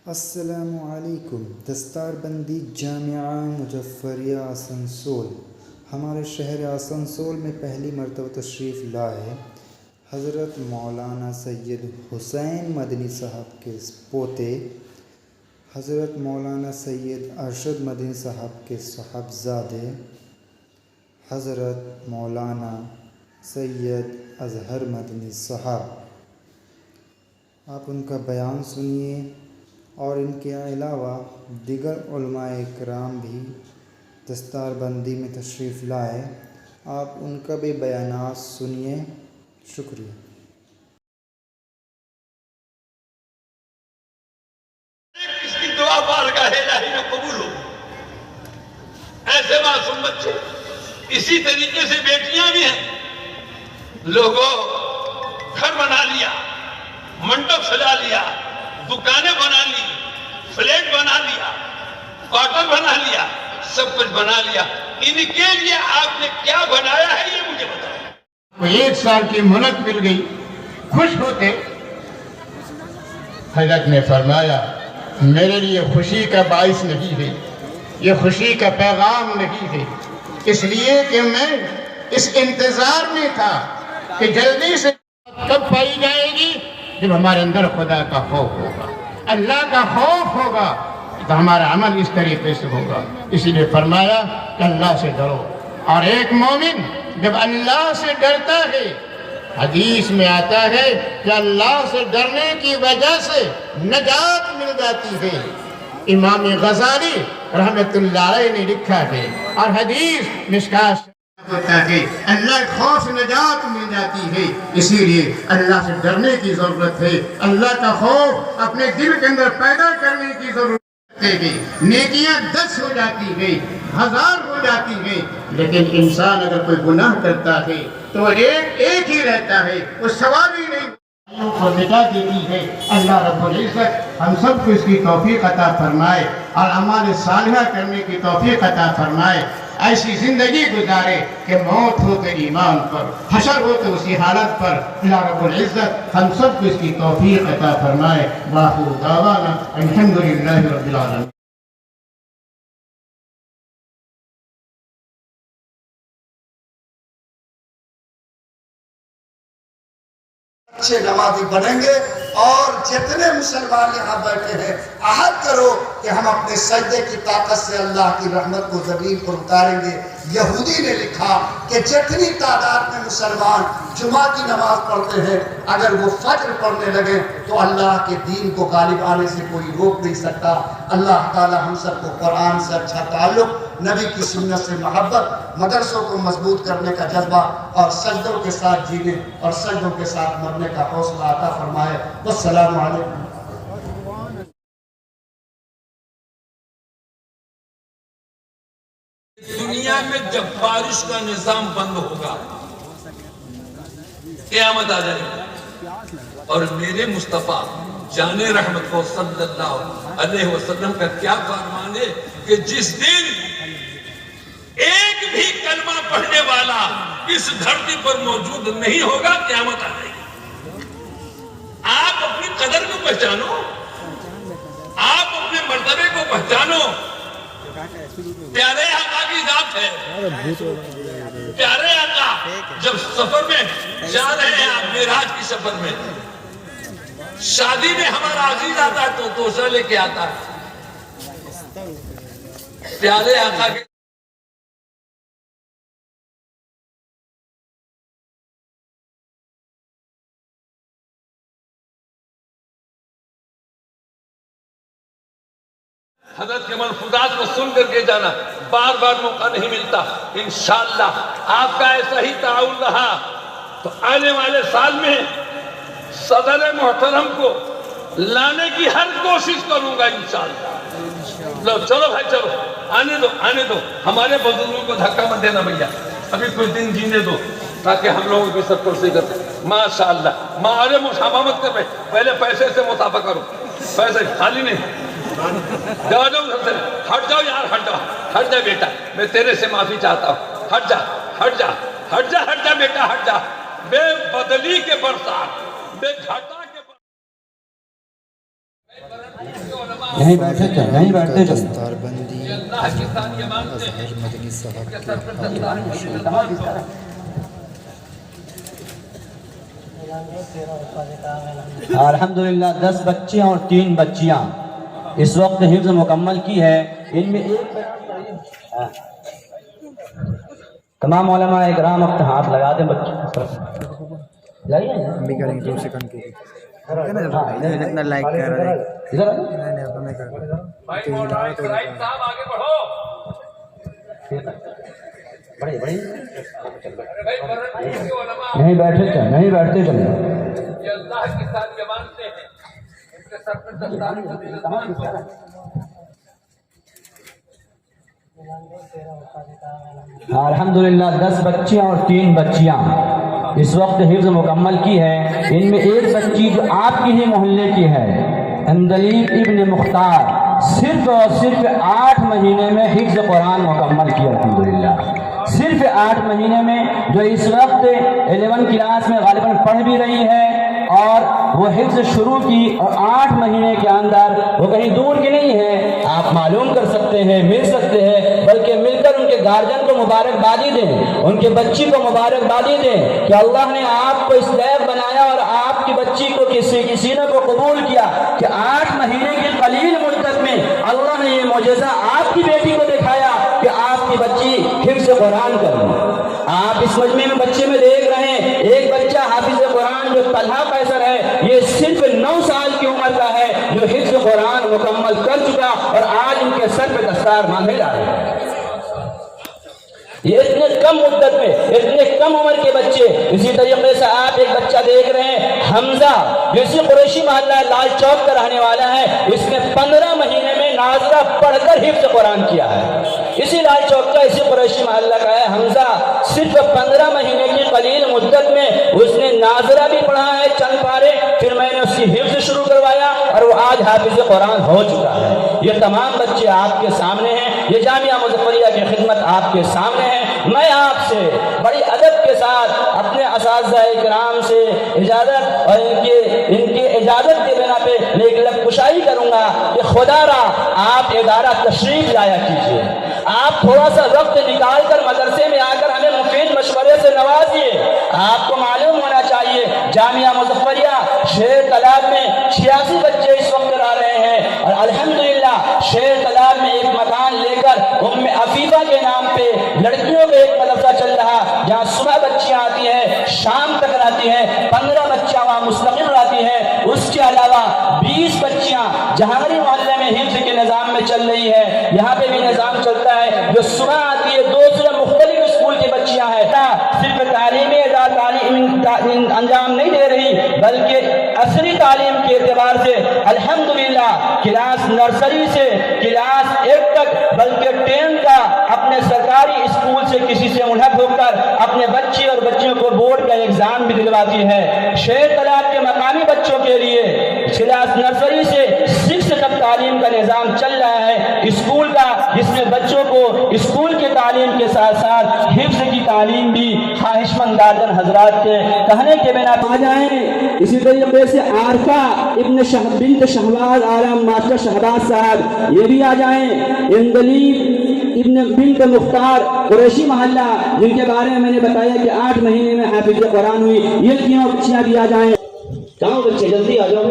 अस्सलामुअलैकुम। दस्तारबंदी जामिया मुजफ्फरिया आसनसोल हमारे शहर आसनसोल में पहली मरतबा तशरीफ़ लाए हज़रत मौलाना सैयद हुसैन मदनी साहब के पोते हज़रत मौलाना सैयद अरशद मदनी साहब के साहबज़ादे हज़रत मौलाना सैयद अज़हर मदनी साहब। आप उनका बयान सुनिए और इनके अलावा दिगर उलमाए किराम भी दस्तारबंदी में तशरीफ़ लाए, आप उनका भी बयानात सुनिए। शुक्रिया। इसकी दुआ बारगाहे इलाही में कबूल हो। ऐसे मासूम बच्चे, इसी तरीके से बेटियां भी हैं। लोगों घर बना लिया, मंडप सजा लिया, दुकानें बना ली, फ्लैट बना लिया, क्वार्टर बना लिया, सब कुछ बना लिया। इनके लिए आपने क्या बनाया है ये मुझे बताओ। वो 1 साल की मोहलत मिल गई, खुश होते। हज़रत ने फरमाया मेरे लिए खुशी का बाइस नहीं है, ये खुशी का पैगाम नहीं है, इसलिए कि मैं इस इंतजार में था कि जल्दी से कब पाई जाएगी जब हमारे अंदर खुदा का खौफ होगा, अल्लाह का खौफ होगा, तो हमारा अमल इस तरीके से होगा। इसीलिए फरमाया कि अल्लाह से डरो। और एक मोमिन जब अल्लाह से डरता है, हदीस में आता है कि अल्लाह से डरने की वजह से नजात मिल जाती है। इमाम गज़ाली रहमतुल्लाह अलैह ने लिखा है और हदीस मिशकात होता है, अल्लाह खौफ नजात मिल जाती है। इसीलिए अल्लाह से डरने की जरूरत है, अल्लाह का खौफ अपने दिल के अंदर पैदा करने की जरूरत है। नेकियां 10 हो जाती है, 1000 हो जाती है, लेकिन इंसान अगर कोई गुनाह करता है तो एक ही रहता है, वो सवाल ही नहीं को मिटा देती है। अल्लाह रब्बुल इज्जत हम सबको इसकी तौफीक अता फरमाए और अमाल सालिहा करने की तौफीक अता फरमाए। ऐसी जिंदगी गुजारे कि मौत हो तो ईमान पर, हशर हो तो उसी हालत पर। अल्लाह रब्बुल इज्जत हम सबको इसकी तौफीक अता फरमाए। वाखिर दावाना अल्हम्दुलिल्लाहि रब्बिल आलमीन। अच्छे नमाजी बनेंगे और जितने मुसलमान यहाँ बैठे हैं अहद करो कि हम अपने सजदे की ताकत से अल्लाह की रहमत को ज़मीन पर उतारेंगे। यहूदी ने लिखा कि जितनी तादाद में मुसलमान जुमा की नमाज पढ़ते हैं, अगर वो फज्र पढ़ने लगे तो अल्लाह के दीन को गालिब आने से कोई रोक नहीं सकता। अल्लाह ताला हम सबको कुरान से अच्छा ताल्लुक, नबी की सुन्नत से मोहब्बत, मदरसों को मजबूत करने का जज्बा और सजदों के साथ जीने और सजदों के साथ मरने का हौसला अता फरमाए। वस्सलामु अलैकुम। दुनिया में जब बारिश का निजाम बंद होगा, क़यामत आ जाएगी और मेरे मुस्तफ़ा जाने रहमत को सल्लल्लाहु अलैहि वसल्लम का क्या फरमान है कि जिस दिन एक भी कलमा पढ़ने वाला इस धरती पर मौजूद नहीं होगा, क़यामत आ जाएगी। आप अपनी कदर को पहचानो, आप अपने मर्तबे को पहचानो। प्यारे आका की जात है, प्यारे आका जब सफर में जा रहे हैं, आप मेराज की सफर में, शादी में हमारा अजीज आता है तो तोशा लेके आता है। प्यारे आका के हज़रत के मलफूजात को सुन करके जाना, बार बार मौका नहीं मिलता। इंशाअल्लाह आपका ऐसा ही ताउन रहा तो आने वाले साल में सदर मोहतरम को लाने की हर कोशिश करूंगा इंशाअल्लाह। लो चलो भाई चलो, आने दो। हमारे बुजुर्गों को धक्का मत देना भैया, अभी कुछ दिन जीने दो ताकि हम लोग भी सब कुर्सी करते। माशाअल्लाह मारे मुसाफा मत कर, पहले पैसे से मुसाफा करो, पैसे खाली नहीं। जाओ हट जाओ यार, हट जा बेटा, मैं तेरे से माफी चाहता हूँ। हट जा बेटा, हट जा। बेबदली के बरसात, बेघाटा के यहीं बैठे थे, यहीं बैठते थे। दस्तारबंदी अजहर मदनी साहब के अल्हम्दुलिल्लाह 10 बच्चे और 3 बच्चियां इस वक्त हिफ्ज़ मुकम्मल की है। इनमें एक हाँ। तमाम उलमा इकराम अपने हाथ लगा दें बच्चों हम भी करेंगे 2 सेकंड के लिए। इतना लाइक कर रहे हैं इधर बड़े बड़े नहीं बैठे थे, नहीं बैठते चले। अल्लाह की साथ मानते हैं, उनके सर पर अल्हम्दुलिल्लाह 10 बच्चे और 3 बच्चियां इस वक्त हिफ्ज़ मुकम्मल की है। इनमें एक बच्ची जो आपकी ही मोहल्ले की है, अंदलीब इब्न मुख्तार, सिर्फ और सिर्फ 8 महीने में हिफ्ज़ कुरान मुकम्मल की। अल्हम्दुलिल्लाह सिर्फ 8 महीने में, जो इस वक्त 11 क्लास में गालिबन पढ़ भी रही है और वो हिफ्ज़ शुरू की और 8 महीने के अंदर, वो कहीं दूर की नहीं है, आप मालूम कर सकते हैं, मिल सकते हैं, बल्कि मिलकर उनके गार्जियन को मुबारकबादी दें, उनके बच्ची को मुबारकबादी दें कि अल्लाह ने आपको इस लायक बनाया और आपकी बच्ची को किसी ने को कबूल किया कि 8 महीने की कलील मुद्दत में अल्लाह ने ये मौजज़ा आपकी बेटी को दिखाया कि आपकी बच्ची हिफ्ज़ कुरान कर रही। आप इस मजमे में बच्चे में देख रहे हैं, एक बच्चा हाफिज़ कुरान जो तलहा कैसर है, ये सिर्फ 9 साल की उम्र का है, जो हिफ्ज़ कुरान मुकम्मल कर चुका और आज इनके सर पे दस्तार बांधे जा रहे हैं। ये इतने कम मुद्दत में, इतने कम उम्र के बच्चे। इसी तरीके से आप एक बच्चा देख रहे हैं हमजा, जो इसी कुरैशी मोहल्ला लाल चौक का रहने वाला है, इसने 15 महीने में नाज़रा पढ़कर हिफ्ज़ कुरान किया है। इसी लाल चौक का, इसी कुरैशी मोहल्ला का है हमजा, सिर्फ 15 महीने की कलील मुद्दत में उसने नाज़रा भी पढ़ा है चंद पारे, फिर मैंने उसकी हिफ्ज़ शुरू करवाया और वो आज हाफिज़ कुरान हो चुका है। ये तमाम बच्चे आपके सामने हैं, ये जामिया मुज़फ़्फ़रिया की खिदमत आपके सामने है। मैं आपसे बड़ी अदब के साथ अपने असातिज़ा इकराम से इजाज़त और इनके इजाज़त के बिना पे एक लबकुशाई करूँगा कि खुदारा आप इदारा तशरीफ़ लाया कीजिए, आप थोड़ा सा वक्त निकाल कर मदरसे में आकर हमें मुफीद मशवरे से नवाजिए। आपको मालूम होना चाहिए जामिया मुज़फ़्फ़रिया शेर तालाब में 86 बच्चे इस वक्त रह रहे हैं और अल्हम्दुलिल्लाह शेर तालाब में एक मकान लेकर उम्मे अफीफा के नाम पे लड़कियों का एक मदरसा चल रहा, जहाँ सुबह बच्चियाँ आती हैं, शाम तक रहती हैं, 15 बच्चियाँ वहाँ मुस्तकिल रहती हैं। उसके अलावा 20 बच्चियाँ जहांगीर मोहल्ले में हिफ्ज़ के निज़ाम में चल रही है, यहाँ पे भी निज़ाम चलता है, जो सुबह आती है। 2 से मुख्तलिफ स्कूल की बच्चियाँ हैं, सिर्फ तालीमी अंजाम नहीं दे रही, बल्कि असरी तालीम के एतबार से अल्हम्दुलिल्लाह क्लास नर्सरी से क्लास 1 तक, बल्कि 10 का अपने सरकारी स्कूल से किसी से उलझ होकर अपने बच्चे और बच्चियों को बोर्ड का एग्जाम भी दिलवाती है। शेर तालाब के मकामी बच्चों के लिए क्लास नर्सरी से 6 तक तालीम का निज़ाम चल रहा है स्कूल का, जिसमें बच्चों को स्कूल की तालीम के साथ साथ हिफ्ज़ की तालीम भी ख्वाहिशमंद गार्जियन हजरात के कहने के बिना आ जाए। इसी तरीके से आरफा इब्न बिन्त शहबाज आलम मास्टर शहबाज साहब, ये भी आ जाएं। इंदलीब इब्न बिन्त मुख्तार कुरैशी मोहल्ला, जिनके बारे में मैंने बताया कि 8 महीने में हाफिज़ कुरान हुई, ये तीनों बच्चियाँ भी आ जाएं। कहाँ बच्चे जल्दी आ जाओ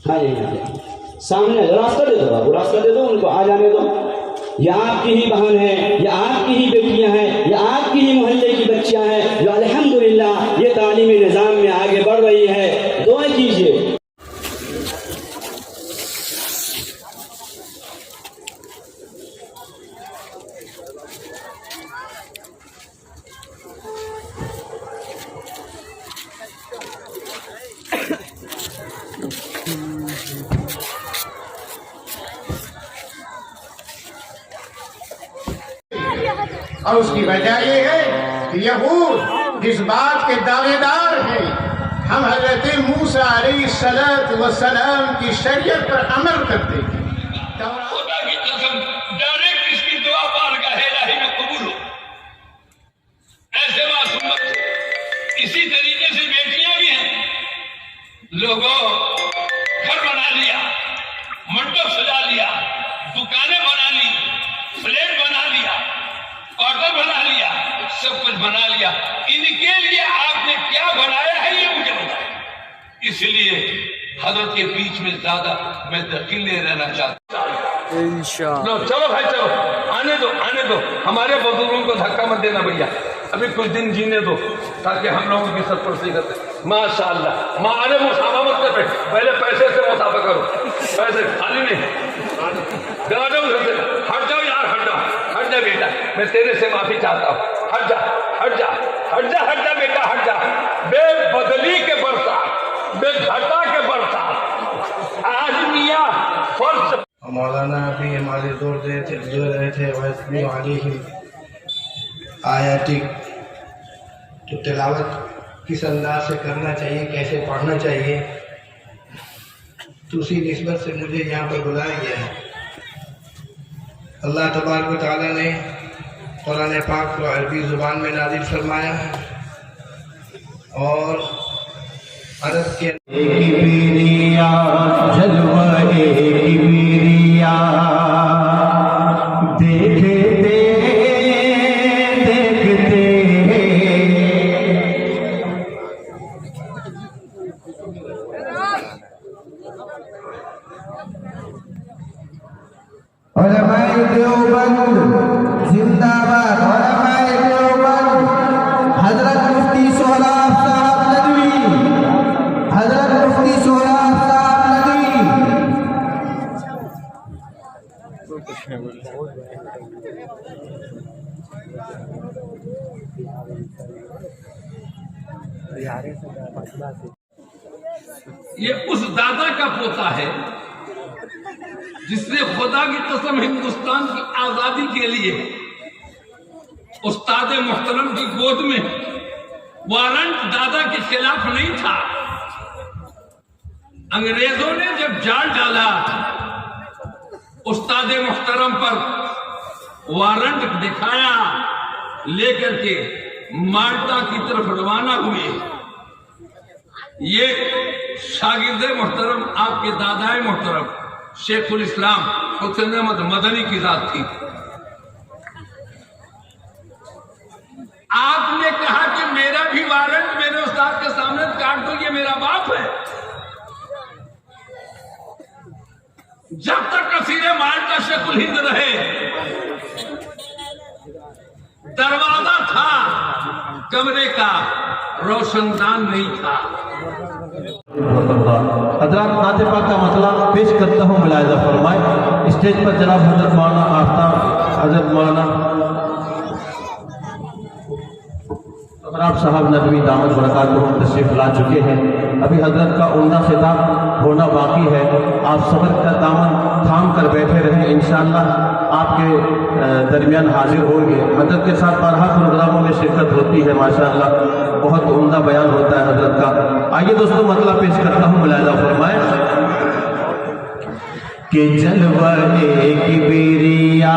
भाई, हाँ सामने रास्ता दे दो, बाबू रास्ता दे दो, उनको आ जाने दो। ये आपकी ही बहन है, ये आपकी ही बेटियां हैं, ये आपकी ही मोहल्ले की बच्चियां हैं, जो अल्हम्दुलिल्लाह ये तालीमी निज़ाम में आगे बढ़ रही है। दुआ कीजिए। और उसकी वजह ये है कि यहूद इस बात के दावेदार हैं हम हज़रत मूसा अलैहिस्सलाम की शरीयत पर अमल करते हैं। खुदा की कसम डायरेक्ट इसकी दुआ बारगाह इलाही में कबूल हो। ऐसे मासूम इसी तरीके से बेटी लोगों, घर बना लिया, मंडप सजा लिया, दुकानें बना ली, फ्लैट बना लिया, क्वार्टर बना लिया, सब कुछ बना लिया। इनके लिए आपने क्या बनाया है ये मुझे बताओ। इसलिए हजरत के बीच में ज्यादा मैं दखील नहीं रहना चाहता। इंशाअल्लाह चलो भाई चलो, आने दो हमारे बुजुर्गों को धक्का मत देना भैया, अभी कुछ दिन जीने दो ताकि हम लोगों की सत्प्रस्ती करते। माशाअल्लाह मारे मुसाफा मत कर, पहले पैसे से मुसाफा करो, पैसे खाली नहीं। हट जाओ यार, हट जा बेटा, मैं तेरे से माफी चाहता हूँ। हट जा बेटा, हट जा। बेबदली के बरसात, बेघटा के बरसात, आज मियाँ फर्श। मौलाना भी हमारे जोर रहे थे वैसे वाली आयाती, तो तिलावत किस अंदाज से करना चाहिए, कैसे पढ़ना चाहिए, तो उसी निस्बत से मुझे यहाँ पर बुलाया गया है। अल्लाह तबारक व तआला ने कुरान पाक को अरबी ज़ुबान में नाज़िल फरमाया और अरब के उलमाए देवबंद जिंदाबाद, उलमाए देवबंद, हजरत मुफ्ती सोहराब साहब नदवी, हजरत मुफ्ती सोहराब साहब नदवी। ये उस दादा का पोता है जिसने खुदा की कसम हिंदुस्तान की आजादी के लिए उस्ताद मुहतरम की गोद में वारंट दादा के खिलाफ नहीं था। अंग्रेजों ने जब जाल डाला उस्ताद मुहतरम पर, वारंट दिखाया, लेकर के माल्टा की तरफ रवाना हुए। ये शागिर्द मोहतरम आपके दादाए मोहतरम शेखुल इस्लाम हुसैन अहमद मदनी की जात थी। आपने कहा कि मेरा भी वारंट मेरे उस्ताद के सामने काट दो, ये मेरा बाप है। जब तक कसीरे माल्टा शेखुल हिंद रहे, दरवाजा था, कमरे का रोशनदान नहीं था। हजरात नाते पाक का मसला पेश करता हूँ, मुलाहिजा फरमाए। स्टेज पर जनाब हजरत मौलाना आफ्ताब, हजरत मौलाना आप साहब नदवी दामद बरकातुहू तशरीफ ला चुके हैं। अभी हजरत का उम्दा खिताब होना बाकी है। आप सब्र का दामन थाम कर बैठे रहें, इंशाअल्लाह आपके दरमियान हाजिर होंगे। हजरत के साथ बारहा प्रोग्रामों में शिरकत होती है, माशाअल्लाह बहुत उम्दा बयान होता है हजरत का। आइए दोस्तों मतलब पेश करता हूँ, मुलाहिजा फरमाए कि जलवा एक बिरिया,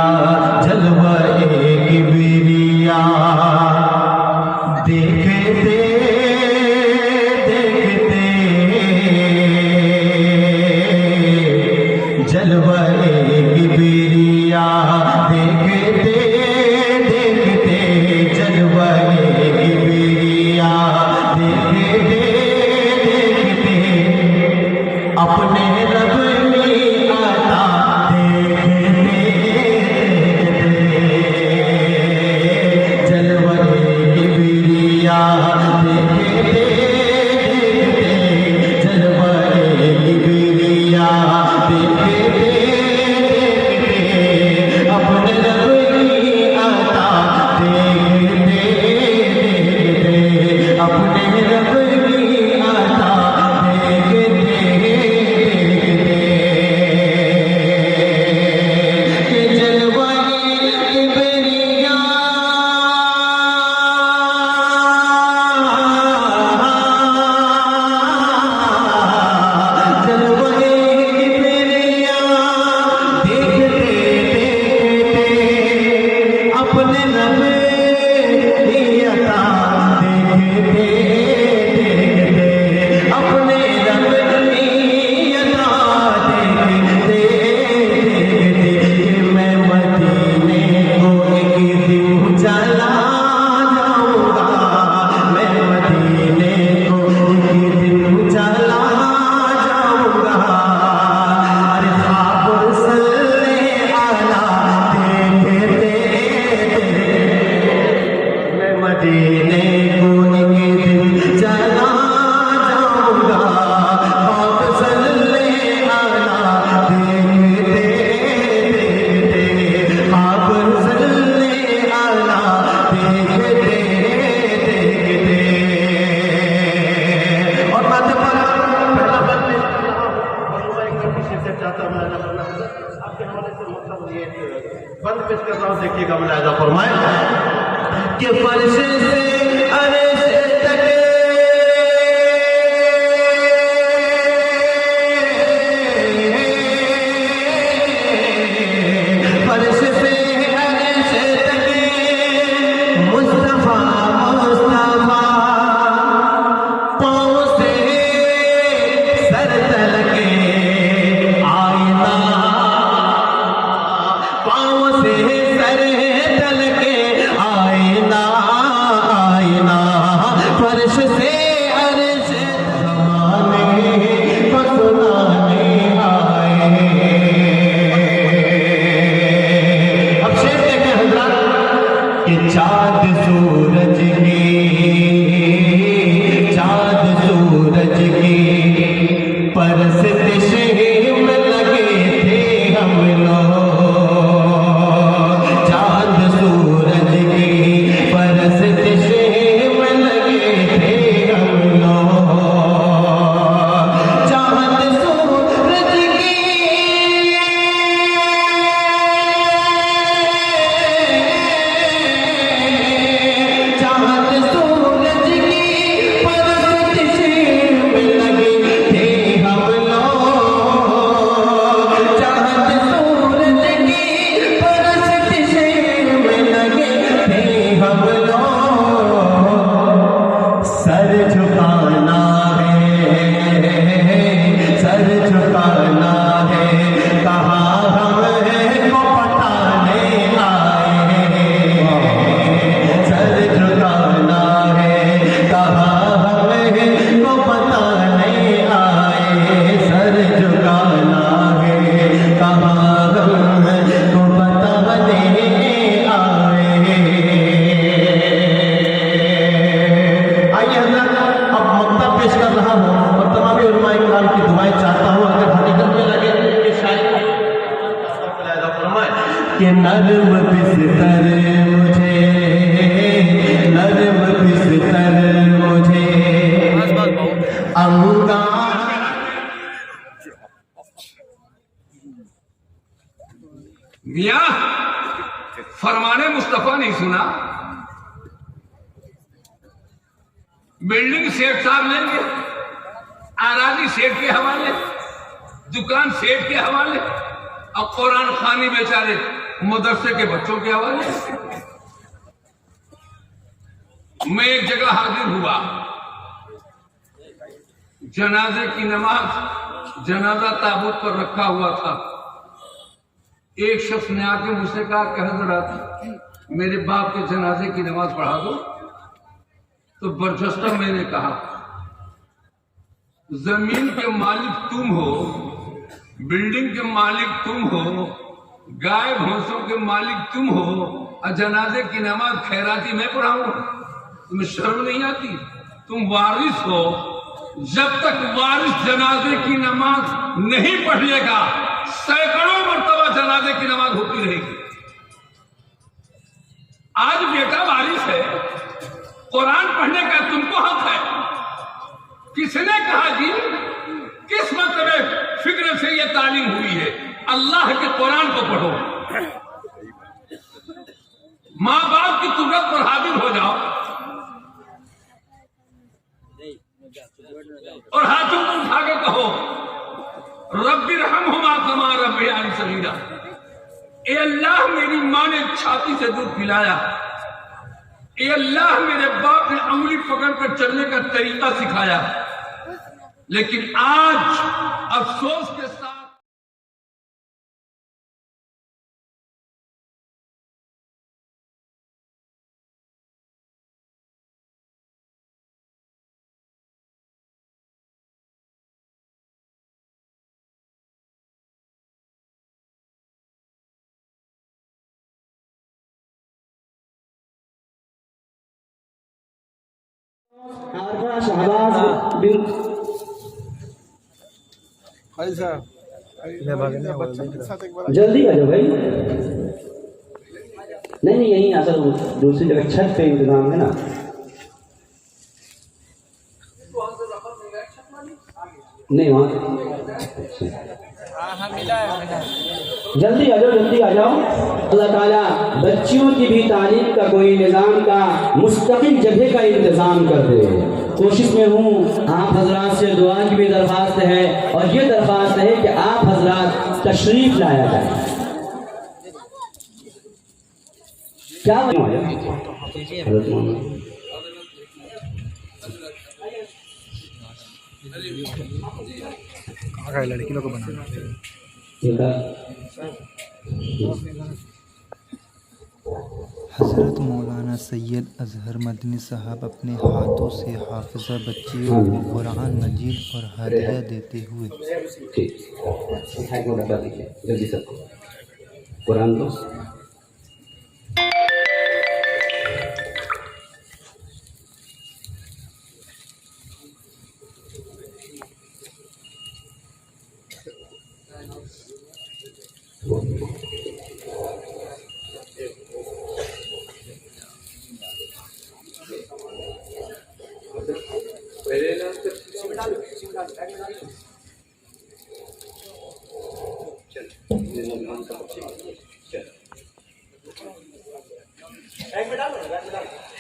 जलवा एक बिरिया, देखते देखते जलवा एक बिरिया, देखते देखते जलवा एक बिरिया, देखते देखते अपने रब में आता, देखते देखते बंद पेश कर रहा हूँ, देखिएगा मुलाहिजा फरमाए कि फर्श से अर्श तक फर्श से अर्श तक मुस्तफा मुस्तफा पाँव से सर तलक आईना, पाँव से सर तलक आईना आईना, फर्श से अर्श ज़माने को सुनाने आए। अब शेर देखें हज़रात कि चाँद सूरज की, चाँद सूरज की परस्तिश में लगे थे हम लोग, चाँद सूरज की परस्तिश में लगे थे हम लोग, चाँद सूरज की चाँद सूरज की परस्तिश में लगे थे हम लोग, चाँद सूरज की परस्तिश में लगे थे हम लोग। सर झुकाना है, सर झुकाना है, कहा हम को पटाने आए, सर झुकाना है, कहा हम को बताने आए, सर झुकाना है, कहा हम को बताने आए। आइए हज़रत, अब मक्तब पेश कर रहा हूँ और तमाम उलमाए किराम की दुआएं चाहता हूँ, अगर हकीकत में लगे कि शायद कि नर्म बिस्तर मुझे, नर्म बिस्तर मुझे अंगा मियाँ फरमाने मुस्तफा नहीं सुना, बिल्डिंग सेठ साहब लेंगे, आराजी सेठ के हवाले, दुकान सेठ के हवाले, और कुरान खानी बेचारे मदरसे के बच्चों के हवाले। मैं एक जगह हाजिर हुआ, जनाजे की नमाज, जनाजा ताबूत पर रखा हुआ था। एक शख्स ने आके मुझसे कहा कि हज़रत मेरे बाप के जनाजे की नमाज पढ़ा दो। तो बरजस्ता मैंने कहा जमीन के मालिक तुम हो, बिल्डिंग के मालिक तुम हो, गाय भैंसों के मालिक तुम हो, और जनाजे की नमाज खैराती मैं पढ़ाऊं? तुम्हें शर्म नहीं आती? तुम वारिस हो, जब तक वारिस जनाजे की नमाज नहीं पढ़ लेगा सैकड़ों मर्तबा जनाजे की नमाज होती रहेगी। आज बेटा वारिस है, कुरान पढ़ने का तुमको हक है। किसने कहा जी? किस मतलब फिक्र से ये तालीम हुई है? अल्लाह के कुरान को पढ़ो, माँ बाप की तुरंत पर हाजिर हो जाओ और हाथों को उठा के कहो रब्बी रहमहुमा कमा रब्बयानी सगीरा। ए अल्लाह मेरी माँ ने छाती से दूध पिलाया, ए अल्लाह मेरे बाप ने उंगली पकड़कर चलने का तरीका सिखाया, लेकिन आज अफसोस के साथ जल्दी आ जाओ भाई। नहीं यहीं आ जाओ, दूसरी जगह छत पे इंतजाम है ना। नहीं वहाँ मिला है। जल्दी आ जाओ, जल्दी आ जाओ। अल्लाह ताला बच्चियों की भी तालीम का कोई निज़ाम का मुस्तकिल जगह का इंतज़ाम कर दे। कोशिश में हूँ। आप हजरात से दुआ की भी दरख्वास्त है और ये दरख्वास्त है कि आप हजरात तशरीफ लाया जाए। क्या लड़की लोग को बनाना हज़रत मौलाना सैयद अजहर मदनी साहब अपने हाथों से हाफिज़ा बच्चियों को कुरान मजीद और हदिया देते हुए जल्दी सबको कुरान दो।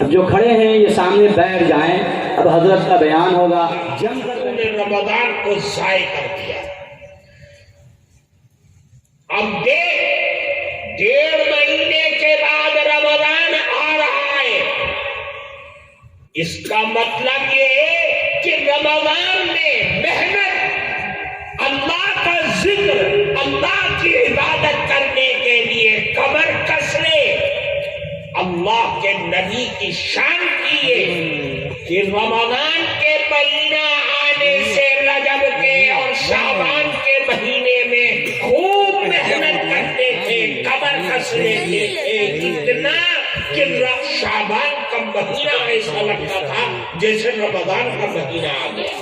अब जो खड़े हैं ये सामने बैठ जाएं। अब हजरत का बयान होगा। तुमने रमजान को जाय कर दिया। अब देख 1.5 महीने के बाद रमजान आ रहा है। इसका मतलब ये है कि रमजान में मेहनत, अल्लाह का जिक्र, अल्लाह की इबादत करने के लिए कमर कस ले। अल्लाह के नबी की शान की है कि रमजान के महीना आने से रजब के और शाबान के महीने में खूब मेहनत करते थे, कमर कस लेते थे। इतना कि शाबान का महीना ऐसा लगता था जैसे रमजान का महीना आ गया।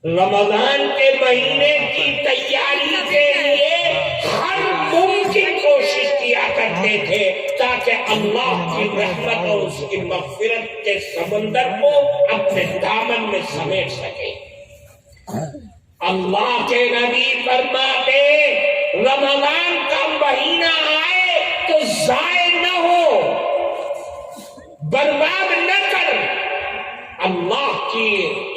रमजान के महीने की तैयारी के लिए हर मुमकिन कोशिश किया करते थे ताकि अल्लाह की रहमत और उसकी मग़फ़िरत के समंदर को अपने दामन में समेट सके। अल्लाह के नबी फरमाते रमजान का महीना आए तो जाए न हो, बर्बाद न कर। अल्लाह की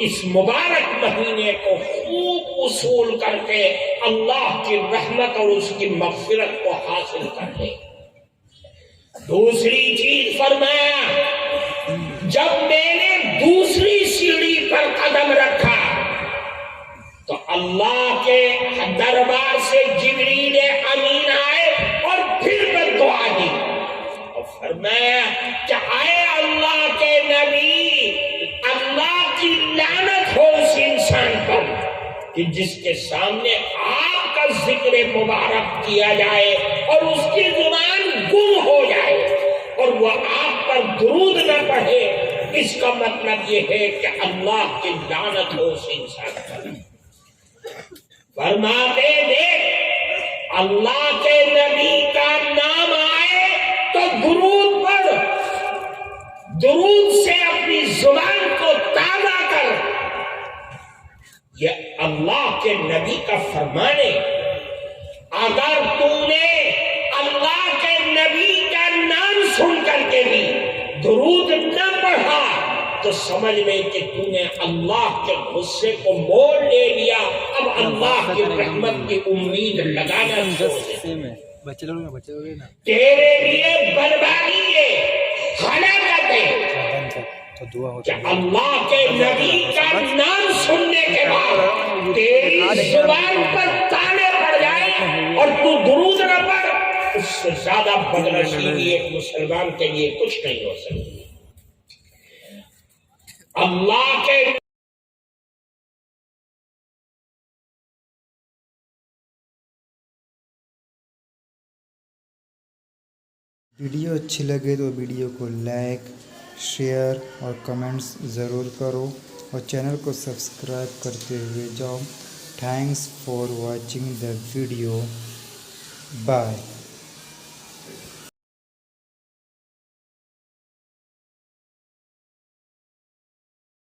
इस मुबारक महीने को खूब उसूल करके अल्लाह की रहमत और उसकी मग़फ़िरत को हासिल कर ले। दूसरी चीज फरमाया, जब मैंने दूसरी सीढ़ी पर कदम रखा तो अल्लाह के दरबार से जिब्रील अमीन आए और फिर बद्दुआ दी और फरमाया कि आए अल्लाह के नबी, अल्लाह की लानत हो उस इंसान पर कि जिसके सामने आपका जिक्र मुबारक किया जाए और उसकी जुबान गुम हो जाए और वह आप पर दुरूद न पढ़े। इसका मतलब यह है कि अल्लाह की लानत हो उस इंसान पर। फरमाते देख, अल्लाह के नबी का नाम आए तो दुरूद पढ़, दुरूद से अपनी जुबान को ताज़ा कर। यह अल्लाह के नबी का फरमान है। अगर तूने अल्लाह के नबी का नाम सुन करके भी दुरूद न पढ़ा तो समझ ले कि तूने अल्लाह के गुस्से को मोड़ ले लिया। अब अल्लाह की रहमत की उम्मीद लगाना बच्चे लोग ना तेरे लिए बर्बादी है, हलाकत है। क्या अल्लाह के नबी का नाम सुनने के बाद तेरी जुबान पर ताने पड़ जाए और तू दुरूद न पढ़, उससे ज्यादा बदनसीबी एक मुसलमान के लिए कुछ नहीं हो सकती। अल्लाह के वीडियो अच्छी लगे तो वीडियो को लाइक, शेयर और कमेंट्स ज़रूर करो और चैनल को सब्सक्राइब करते हुए जाओ। Thanks for watching the video. Bye.